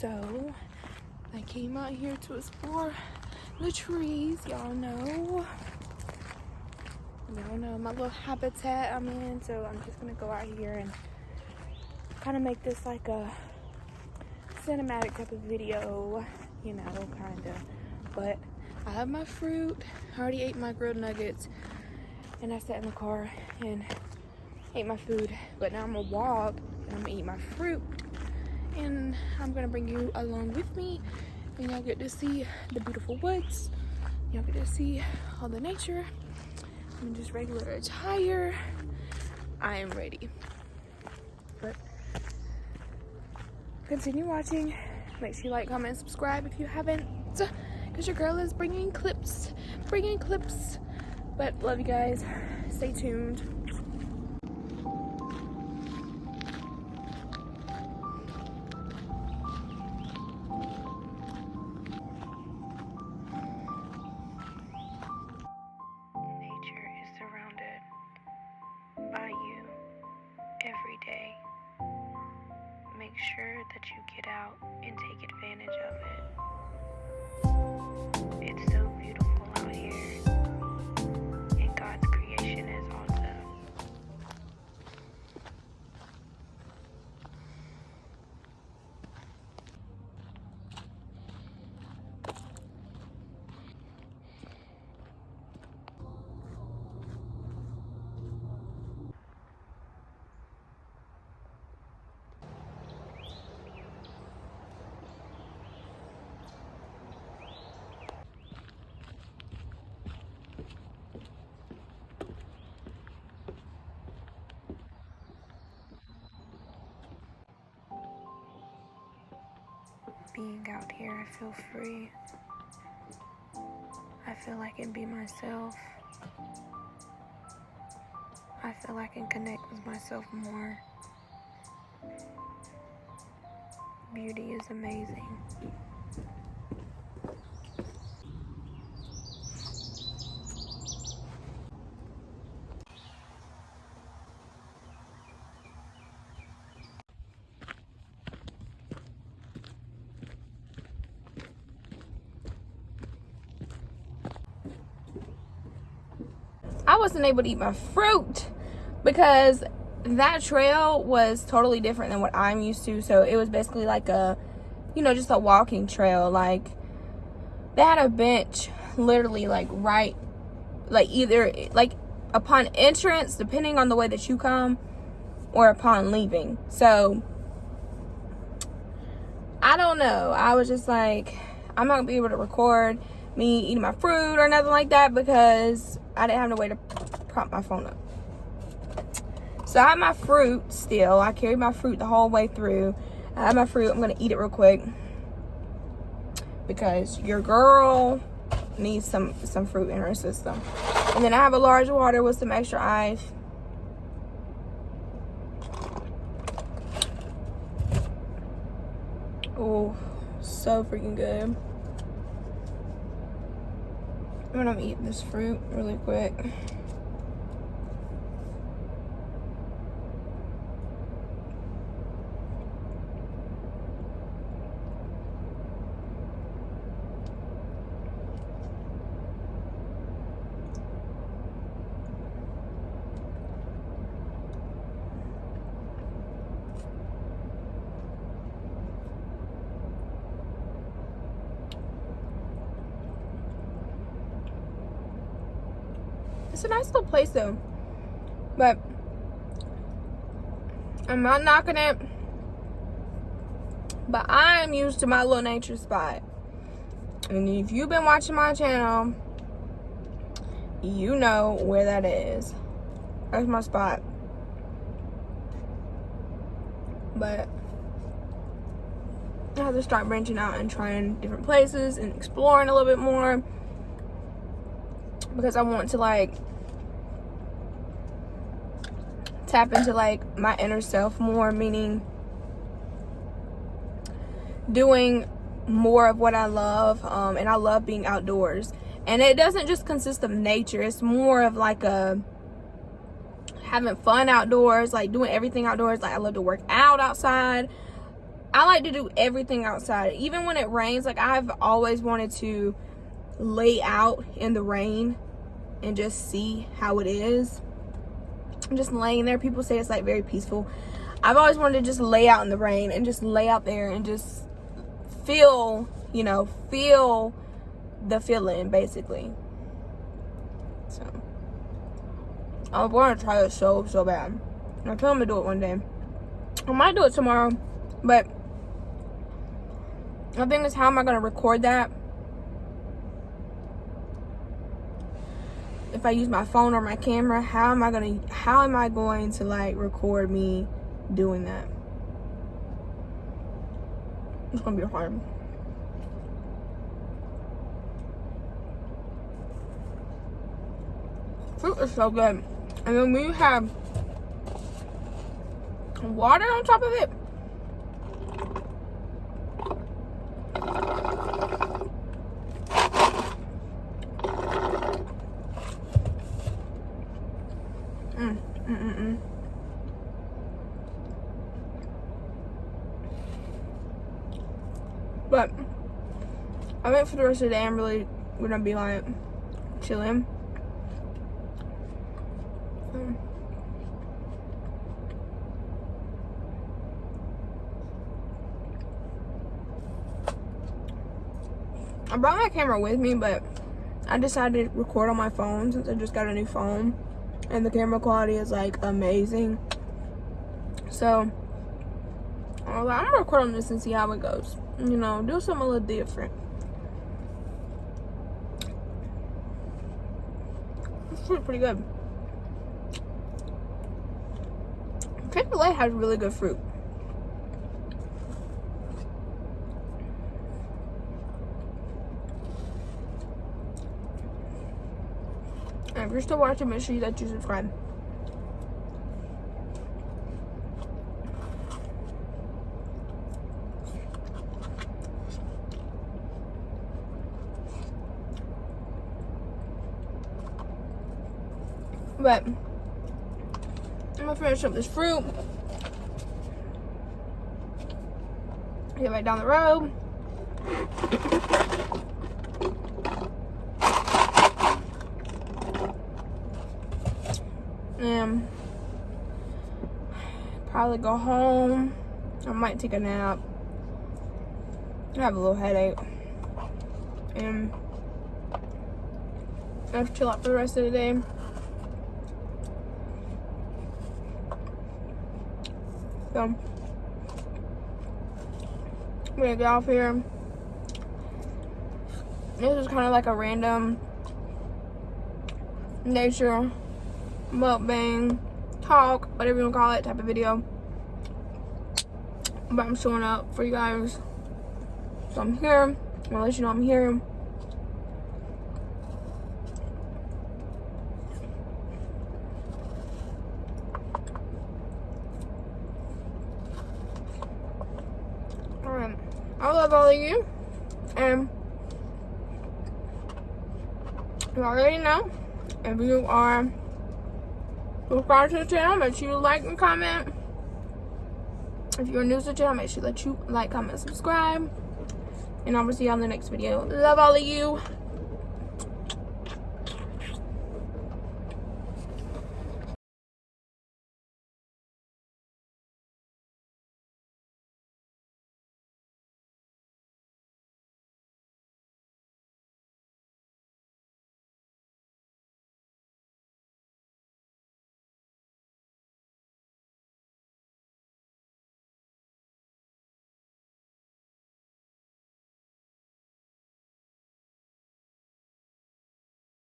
So I came out here to explore the trees. Y'all know my little habitat I'm in. So I'm just gonna go out here and kind of make this like a cinematic type of video, you know, kind of. But I have my fruit. I already ate my grilled nuggets, and I sat in the car and ate my food. But now I'm gonna walk and I'm gonna eat my fruit, and I'm gonna bring you along with me, and y'all get to see the beautiful woods. Y'all get to see all the nature. I'm in just regular attire. I am ready. But continue watching. Make sure you like, comment, and subscribe if you haven't, because your girl is bringing clips. But love you guys. Stay tuned. Nature is surrounded by you every day. Make sure that you get out and take advantage of it. It's so beautiful out here, and God's creation is awesome. Being out here, I feel free. I feel I can be myself. I feel I can connect with myself more. Beauty is amazing. I wasn't able to eat my fruit because that trail was totally different than what I'm used to. So it was basically like a, you know, just a walking trail. Like, they had a bench literally like right, like either like upon entrance, depending on the way that you come, or upon leaving. So I don't know. I was just like, I'm not gonna be able to record me eating my fruit or nothing like that because I didn't have no way to prop my phone up. So I have my fruit still. I carried my fruit the whole way through. I have my fruit. I'm gonna eat it real quick because your girl needs some fruit in her system. And then I have a large water with some extra ice. Oh, so freaking good. I'm gonna eat this fruit really quick. It's a nice little place though, but I'm not knocking it, but I'm used to my little nature spot. And if you've been watching my channel, you know where that is. That's my spot. But I have to start branching out and trying different places and exploring a little bit more, because I want to like tap into like my inner self more, meaning doing more of what I love. And I love being outdoors, and it doesn't just consist of nature. It's more of like a having fun outdoors, like doing everything outdoors. Like, I love to work out outside. I like to do everything outside. Even when it rains, like I've always wanted to lay out in the rain and just see how it is. Just laying there. People say it's like very peaceful. I've always wanted to just lay out in the rain and just lay out there and just feel, you know, feel the feeling basically. So I want to try it so bad. I told him to do it one day. I might do it tomorrow, but the thing is, how am I going to record that? If I use my phone or my camera, how am I going to like record me doing that? It's going to be hard. Fruit is so good. And then when you have water on top of it, But I think for the rest of the day, I'm really gonna be like chilling. I brought my camera with me, but I decided to record on my phone since I just got a new phone and the camera quality is like amazing. So I was like, I'm gonna record on this and see how it goes. You know, do something a little different. It's pretty good. Chick-fil-A has really good fruit. And if you're still watching, make sure that you subscribe. But I'm gonna finish up this fruit. Get right down the road. And probably go home. I might take a nap. I have a little headache. And I have to chill out for the rest of the day. So I'm gonna get off here. This is kind of like a random nature mukbang talk, whatever you want to call it, type of video. But I'm showing up for you guys. So I'm here. I'm gonna let you know I'm here. Alright. I love all of you. And you already know, if you are subscribe to the channel, make sure you like and comment. If you're new to the channel, make sure that you like, comment, subscribe. And I will see you on the next video. Love all of you.